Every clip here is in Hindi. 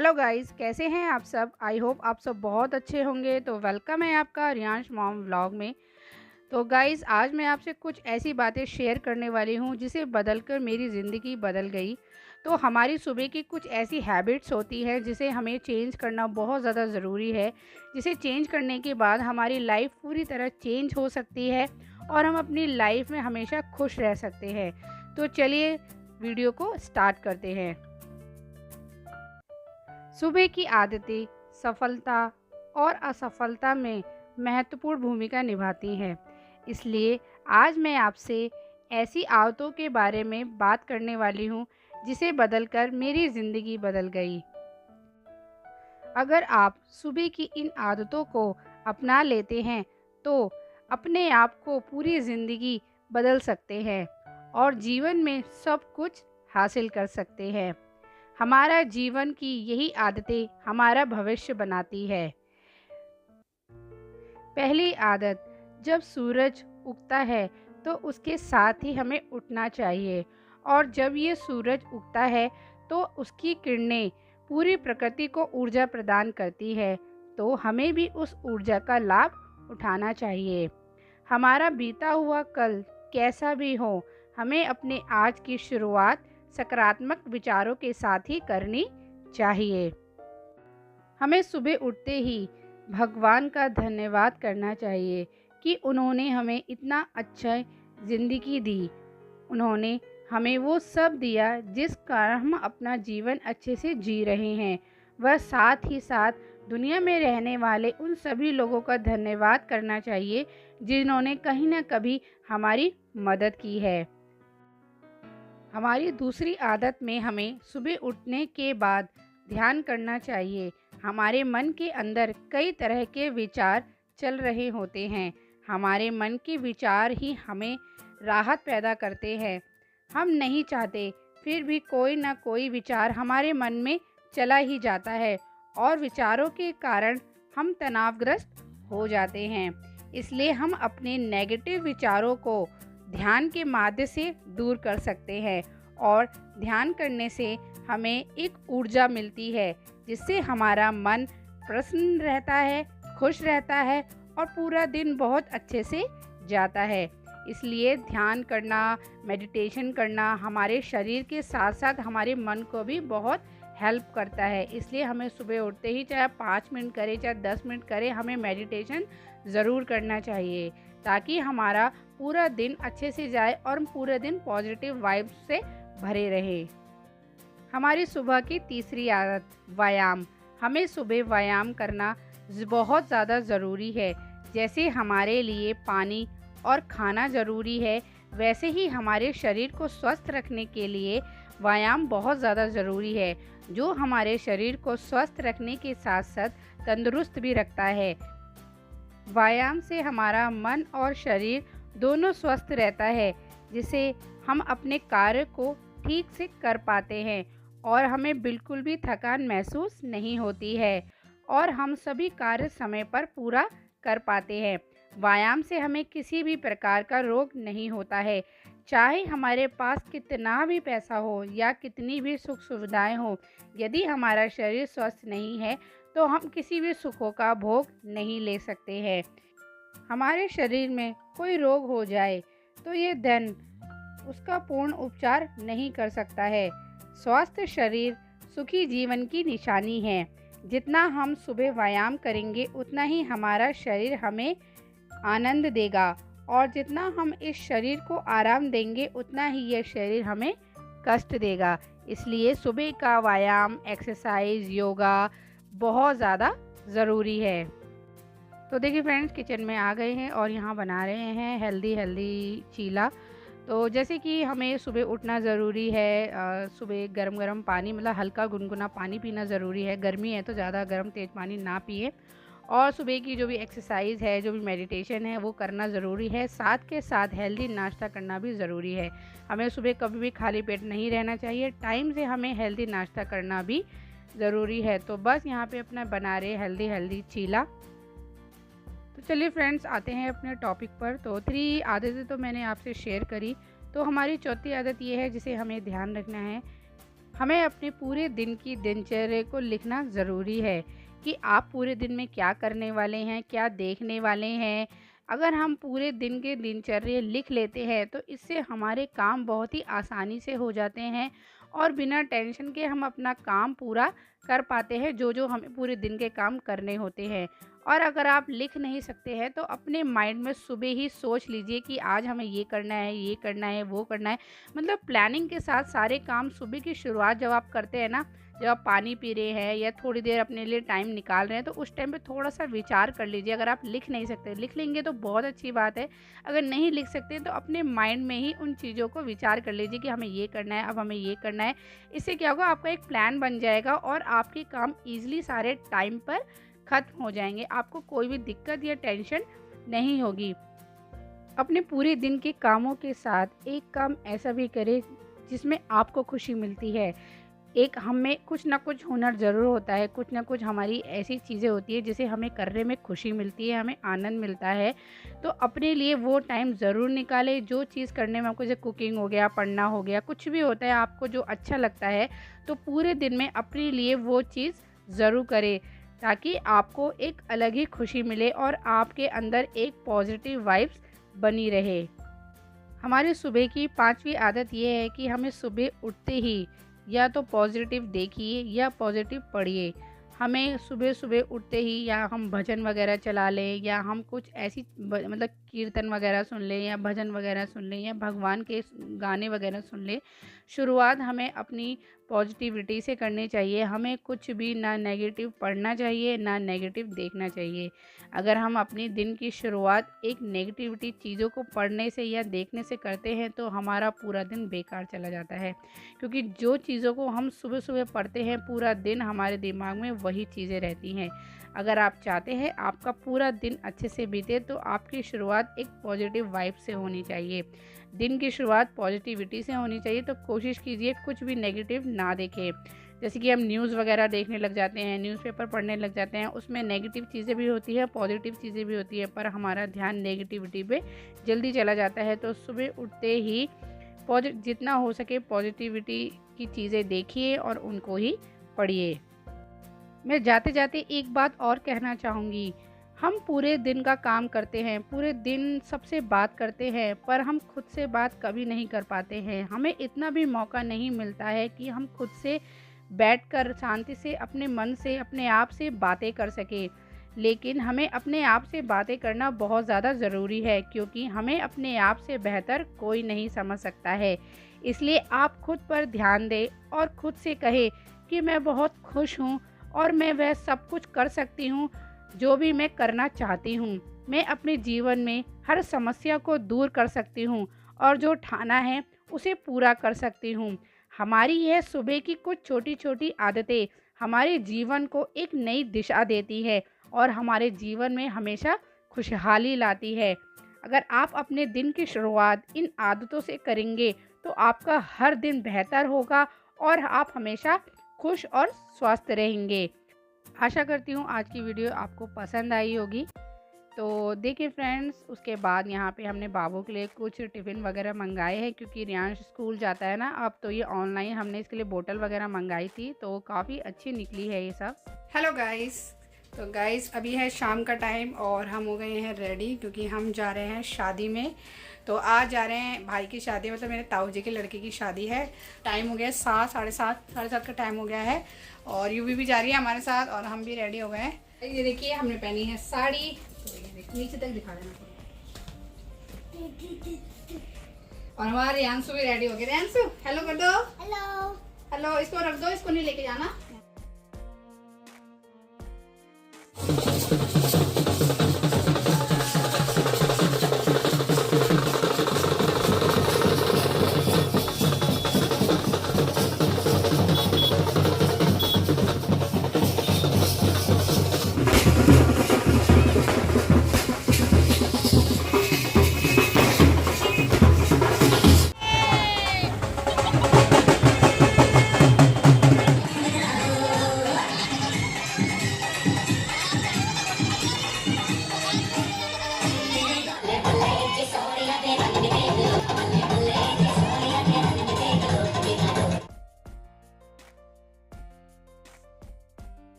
हेलो गाइस, कैसे हैं आप सब। आई होप आप सब बहुत अच्छे होंगे। तो वेलकम है आपका रियांश मॉम व्लॉग में। तो गाइस, आज मैं आपसे कुछ ऐसी बातें शेयर करने वाली हूँ जिसे बदलकर मेरी ज़िंदगी बदल गई। तो हमारी सुबह की कुछ ऐसी हैबिट्स होती हैं जिसे हमें चेंज करना बहुत ज़्यादा ज़रूरी है, जिसे चेंज करने के बाद हमारी लाइफ पूरी तरह चेंज हो सकती है और हम अपनी लाइफ में हमेशा खुश रह सकते हैं। तो चलिए वीडियो को स्टार्ट करते हैं। सुबह की आदतें सफलता और असफलता में महत्वपूर्ण भूमिका निभाती हैं। इसलिए आज मैं आपसे ऐसी आदतों के बारे में बात करने वाली हूँ जिसे बदलकर मेरी ज़िंदगी बदल गई। अगर आप सुबह की इन आदतों को अपना लेते हैं तो अपने आप को पूरी ज़िंदगी बदल सकते हैं और जीवन में सब कुछ हासिल कर सकते हैं। हमारा जीवन की यही आदतें हमारा भविष्य बनाती है। पहली आदत, जब सूरज उगता है तो उसके साथ ही हमें उठना चाहिए और जब ये सूरज उगता है तो उसकी किरणें पूरी प्रकृति को ऊर्जा प्रदान करती है, तो हमें भी उस ऊर्जा का लाभ उठाना चाहिए। हमारा बीता हुआ कल कैसा भी हो, हमें अपने आज की शुरुआत सकारात्मक विचारों के साथ ही करनी चाहिए। हमें सुबह उठते ही भगवान का धन्यवाद करना चाहिए कि उन्होंने हमें इतना अच्छा ज़िंदगी दी। उन्होंने हमें वो सब दिया जिस कारण हम अपना जीवन अच्छे से जी रहे हैं। वह साथ ही साथ दुनिया में रहने वाले उन सभी लोगों का धन्यवाद करना चाहिए जिन्होंने कहीं ना कभी हमारी मदद की है। हमारी दूसरी आदत में हमें सुबह उठने के बाद ध्यान करना चाहिए। हमारे मन के अंदर कई तरह के विचार चल रहे होते हैं। हमारे मन के विचार ही हमें राहत पैदा करते हैं। हम नहीं चाहते, फिर भी कोई ना कोई विचार हमारे मन में चला ही जाता है और विचारों के कारण हम तनावग्रस्त हो जाते हैं। इसलिए हम अपने नेगेटिव विचारों को ध्यान के माध्यम से दूर कर सकते हैं और ध्यान करने से हमें एक ऊर्जा मिलती है जिससे हमारा मन प्रसन्न रहता है, खुश रहता है और पूरा दिन बहुत अच्छे से जाता है। इसलिए ध्यान करना, मेडिटेशन करना हमारे शरीर के साथ साथ हमारे मन को भी बहुत हेल्प करता है। इसलिए हमें सुबह उठते ही चाहे 5 मिनट करें चाहे 10 मिनट करें, हमें मेडिटेशन ज़रूर करना चाहिए ताकि हमारा पूरा दिन अच्छे से जाए और हम पूरे दिन पॉजिटिव वाइब्स से भरे रहे। हमारी सुबह की तीसरी आदत, व्यायाम। हमें सुबह व्यायाम करना बहुत ज़्यादा ज़रूरी है। जैसे हमारे लिए पानी और खाना ज़रूरी है, वैसे ही हमारे शरीर को स्वस्थ रखने के लिए व्यायाम बहुत ज़्यादा ज़रूरी है, जो हमारे शरीर को स्वस्थ रखने के साथ साथ तंदुरुस्त भी रखता है। व्यायाम से हमारा मन और शरीर दोनों स्वस्थ रहता है, जिससे हम अपने कार्य को ठीक से कर पाते हैं और हमें बिल्कुल भी थकान महसूस नहीं होती है और हम सभी कार्य समय पर पूरा कर पाते हैं। व्यायाम से हमें किसी भी प्रकार का रोग नहीं होता है। चाहे हमारे पास कितना भी पैसा हो या कितनी भी सुख सुविधाएं हो, यदि हमारा शरीर स्वस्थ नहीं है तो हम किसी भी सुखों का भोग नहीं ले सकते हैं। हमारे शरीर में कोई रोग हो जाए तो ये धन उसका पूर्ण उपचार नहीं कर सकता है। स्वस्थ शरीर सुखी जीवन की निशानी है। जितना हम सुबह व्यायाम करेंगे उतना ही हमारा शरीर हमें आनंद देगा और जितना हम इस शरीर को आराम देंगे उतना ही यह शरीर हमें कष्ट देगा। इसलिए सुबह का व्यायाम, एक्सरसाइज, योगा बहुत ज़्यादा ज़रूरी है। तो देखिए फ्रेंड्स, किचन में आ गए हैं और यहाँ बना रहे हैं हेल्दी चीला। तो जैसे कि हमें सुबह उठना ज़रूरी है, सुबह गरम गरम पानी, मतलब हल्का गुनगुना पानी पीना ज़रूरी है। गर्मी है तो ज़्यादा गर्म तेज़ पानी ना पिए और सुबह की जो भी एक्सरसाइज है, जो भी मेडिटेशन है वो करना ज़रूरी है। साथ के साथ हेल्दी नाश्ता करना भी ज़रूरी है। हमें सुबह कभी भी खाली पेट नहीं रहना चाहिए, टाइम से हमें हेल्दी नाश्ता करना भी ज़रूरी है। तो बस यहाँ पे अपना बना रहे हेल्दी चीला। तो चलिए फ्रेंड्स, आते हैं अपने टॉपिक पर। तो 3 आदतें तो मैंने आपसे शेयर करी। तो हमारी चौथी आदत ये है जिसे हमें ध्यान रखना है। हमें अपने पूरे दिन की दिनचर्या को लिखना ज़रूरी है कि आप पूरे दिन में क्या करने वाले हैं, क्या देखने वाले हैं। अगर हम पूरे दिन के दिनचर्या लिख लेते हैं तो इससे हमारे काम बहुत ही आसानी से हो जाते हैं और बिना टेंशन के हम अपना काम पूरा कर पाते हैं, जो हमें पूरे दिन के काम करने होते हैं। और अगर आप लिख नहीं सकते हैं तो अपने माइंड में सुबह ही सोच लीजिए कि आज हमें ये करना है, ये करना है, वो करना है। मतलब प्लानिंग के साथ सारे काम सुबह की शुरुआत जब आप करते हैं ना, जब आप पानी पी रहे हैं या थोड़ी देर अपने लिए टाइम निकाल रहे हैं, तो उस टाइम पे थोड़ा सा विचार कर लीजिए। अगर आप लिख नहीं सकते, लिख लेंगे तो बहुत अच्छी बात है। अगर नहीं लिख सकते तो अपने माइंड में ही उन चीज़ों को विचार कर लीजिए कि हमें ये करना है, अब हमें ये करना है। इससे क्या होगा, आपका एक प्लान बन जाएगा और आपके काम ईजिली सारे टाइम पर ख़त्म हो जाएंगे। आपको कोई भी दिक्कत या टेंशन नहीं होगी। अपने पूरे दिन के कामों के साथ एक काम ऐसा भी करें जिसमें आपको खुशी मिलती है। एक हम में कुछ ना कुछ हुनर ज़रूर होता है, कुछ ना कुछ हमारी ऐसी चीज़ें होती है जिसे हमें करने में खुशी मिलती है, हमें आनंद मिलता है। तो अपने लिए वो टाइम ज़रूर निकालें। जो चीज़ करने में आपको, जैसे कुकिंग हो गया, पढ़ना हो गया, कुछ भी होता है आपको जो अच्छा लगता है, तो पूरे दिन में अपने लिए वो चीज़ ज़रूर करें ताकि आपको एक अलग ही खुशी मिले और आपके अंदर एक पॉजिटिव वाइब्स बनी रहे। हमारी सुबह की 5वीं आदत ये है कि हमें सुबह उठते ही या तो पॉजिटिव देखिए या पॉजिटिव पढ़िए। हमें सुबह सुबह उठते ही या हम भजन वगैरह चला लें या हम कुछ ऐसी मतलब कीर्तन वगैरह सुन लें या भजन वगैरह सुन लें या भगवान के गाने वगैरह सुन लें। शुरुआत हमें अपनी पॉजिटिविटी से करनी चाहिए। हमें कुछ भी ना नेगेटिव पढ़ना चाहिए, ना नेगेटिव देखना चाहिए। अगर हम अपनी दिन की शुरुआत एक नेगेटिविटी चीज़ों को पढ़ने से या देखने से करते हैं तो हमारा पूरा दिन बेकार चला जाता है, क्योंकि जो चीज़ों को हम सुबह सुबह पढ़ते हैं पूरा दिन हमारे दिमाग में वही चीज़ें रहती हैं। अगर आप चाहते हैं आपका पूरा दिन अच्छे से बीते तो आपकी शुरुआत एक पॉजिटिव वाइब से होनी चाहिए। दिन की शुरुआत पॉजिटिविटी से होनी चाहिए। तो कोशिश कीजिए कुछ भी नेगेटिव ना देखें। जैसे कि हम न्यूज़ वगैरह देखने लग जाते हैं, न्यूज़पेपर पढ़ने लग जाते हैं, उसमें नेगेटिव चीज़ें भी होती है, पॉजिटिव चीज़ें भी होती है, पर हमारा ध्यान नेगेटिविटी पे जल्दी चला जाता है। तो सुबह उठते ही जितना हो सके पॉजिटिविटी की चीज़ें देखिए और उनको ही पढ़िए। मैं जाते जाते एक बात और कहना चाहूँगी। हम पूरे दिन का काम करते हैं, पूरे दिन सबसे बात करते हैं, पर हम खुद से बात कभी नहीं कर पाते हैं। हमें इतना भी मौका नहीं मिलता है कि हम खुद से बैठकर शांति से अपने मन से, अपने आप से बातें कर सकें। लेकिन हमें अपने आप से बातें करना बहुत ज़्यादा ज़रूरी है, क्योंकि हमें अपने आप से बेहतर कोई नहीं समझ सकता है। इसलिए आप खुद पर ध्यान दें और खुद से कहें कि मैं बहुत खुश हूँ और मैं वह सब कुछ कर सकती हूँ जो भी मैं करना चाहती हूँ। मैं अपने जीवन में हर समस्या को दूर कर सकती हूँ और जो ठाना है उसे पूरा कर सकती हूँ। हमारी यह सुबह की कुछ छोटी छोटी आदतें हमारे जीवन को एक नई दिशा देती है और हमारे जीवन में हमेशा खुशहाली लाती है। अगर आप अपने दिन की शुरुआत इन आदतों से करेंगे तो आपका हर दिन बेहतर होगा और आप हमेशा खुश और स्वस्थ रहेंगे। आशा करती हूँ आज की वीडियो आपको पसंद आई होगी। तो देखिए फ्रेंड्स, उसके बाद यहाँ पे हमने बाबू के लिए कुछ टिफ़िन वगैरह मंगाए हैं, क्योंकि रियांश स्कूल जाता है ना अब, तो ये ऑनलाइन हमने इसके लिए बोतल वगैरह मंगाई थी, तो काफ़ी अच्छी निकली है ये सब। हेलो गाइस, तो गाइस अभी है शाम का टाइम और हम हो गए हैं रेडी, क्योंकि हम जा रहे हैं शादी में। तो आज जा रहे हैं भाई की शादी, मतलब मेरे ताऊ जी के लड़के की शादी है। टाइम हो गया 7, साढ़े सात का टाइम हो गया है और यूवी भी जा रही है हमारे साथ और हम भी रेडी हो गए हैं। ये देखिए हमने पहनी है साड़ी, तो ये देखिए नीचे तक दिखा देना। और हमारे रियांशु भी रेडी हो गए। रियांशु हेलो कर दो। हेलो हेलो, इसको रख दो, इसको नहीं लेके जाना।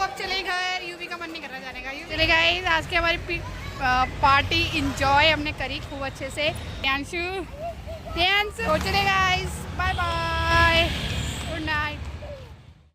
अब चले घर, यूवी का मन नहीं कर रहा जाने का। चले गाइस, आज की हमारी पार्टी इंजॉय हमने करी खूब अच्छे से। तो चले गाइस, बाय बाय।